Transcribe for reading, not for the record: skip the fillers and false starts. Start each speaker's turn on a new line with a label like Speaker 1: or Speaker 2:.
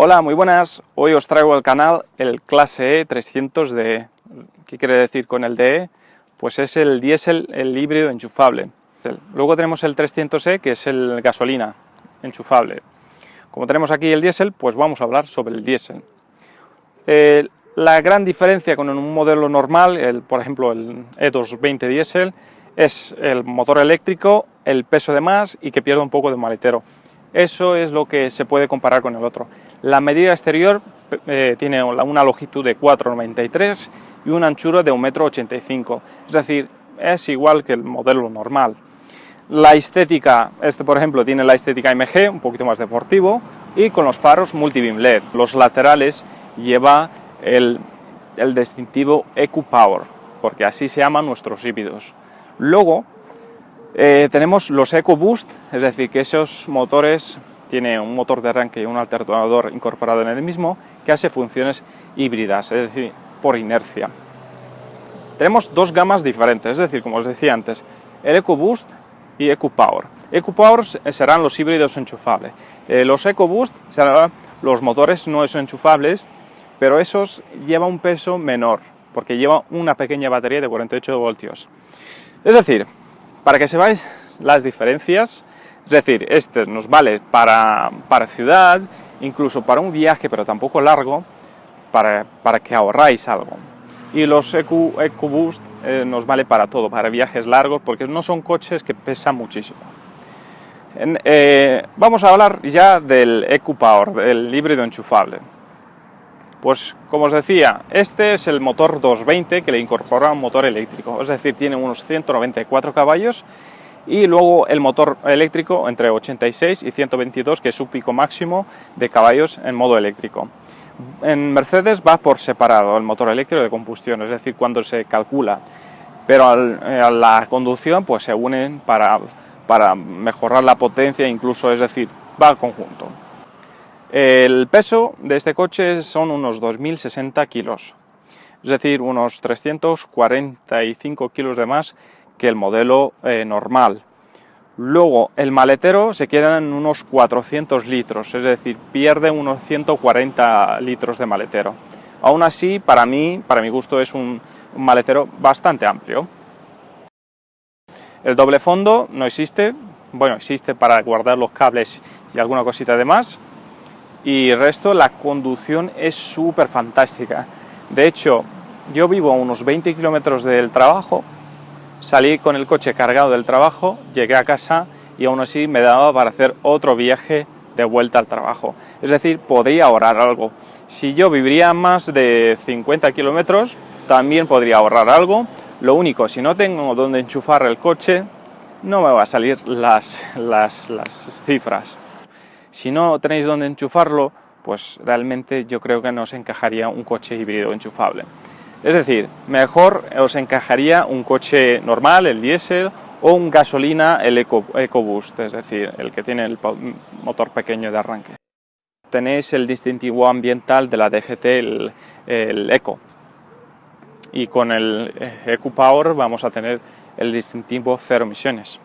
Speaker 1: Hola, muy buenas. Hoy os traigo al canal el Clase E 300DE. ¿Qué quiere decir con el DE? Pues es el diésel, el híbrido enchufable. Luego tenemos el 300E, que es el gasolina enchufable. Como tenemos aquí el diésel, pues vamos a hablar sobre el diésel. La gran diferencia con un modelo normal, por ejemplo el E220 diésel, es el motor eléctrico, el peso de más y que pierde un poco de maletero. Eso es lo que se puede comparar con el otro. La medida exterior tiene una longitud de 4,93 y una anchura de 1,85 m, es decir, es igual que el modelo normal. La estética, por ejemplo tiene la estética MG, un poquito más deportivo, y con los faros multibeam LED. Los laterales lleva el distintivo EcoPower, porque así se llaman nuestros híbridos. Luego tenemos los EcoBoost, es decir, que esos motores tienen un motor de arranque y un alternador incorporado en el mismo que hace funciones híbridas, es decir, por inercia. Tenemos dos gamas diferentes, es decir, como os decía antes, el EcoBoost y EcoPower. EcoPower serán los híbridos enchufables. Los EcoBoost serán los motores no enchufables, pero esos llevan un peso menor, porque llevan una pequeña batería de 48 voltios. Es decir, para que sepáis las diferencias, es decir, este nos vale para ciudad, incluso para un viaje, pero tampoco largo, para que ahorráis algo. Y los EcoBoost nos vale para todo, para viajes largos, porque no son coches que pesan muchísimo. Vamos a hablar ya del EcoPower, del híbrido enchufable. Pues como os decía, este es el motor 220 que le incorpora un motor eléctrico, es decir, tiene unos 194 caballos y luego el motor eléctrico entre 86 y 122, que es su pico máximo de caballos en modo eléctrico. En Mercedes va por separado el motor eléctrico de combustión, es decir, cuando se calcula, pero a la conducción pues se unen para mejorar la potencia, incluso, es decir, va al conjunto. El peso de este coche son unos 2.060 kilos, es decir, unos 345 kilos de más que el modelo normal. Luego, el maletero se queda en unos 400 litros, es decir, pierde unos 140 litros de maletero. Aún así, para mi gusto, es un maletero bastante amplio. El doble fondo no existe, bueno, existe para guardar los cables y alguna cosita de más. Y el resto, la conducción es súper fantástica. De hecho, yo vivo a unos 20 kilómetros del trabajo, salí con el coche cargado del trabajo, llegué a casa y aún así me daba para hacer otro viaje de vuelta al trabajo. Es decir, podría ahorrar algo. Si yo viviría más de 50 kilómetros, también podría ahorrar algo. Lo único, si no tengo donde enchufar el coche, no me va a salir las cifras. Si no tenéis donde enchufarlo, pues realmente yo creo que no os encajaría un coche híbrido enchufable. Es decir, mejor os encajaría un coche normal, el diésel, o un gasolina, el EcoBoost, es decir, el que tiene el motor pequeño de arranque. Tenéis el distintivo ambiental de la DGT, el Eco. Y con el EcoPower vamos a tener el distintivo cero emisiones.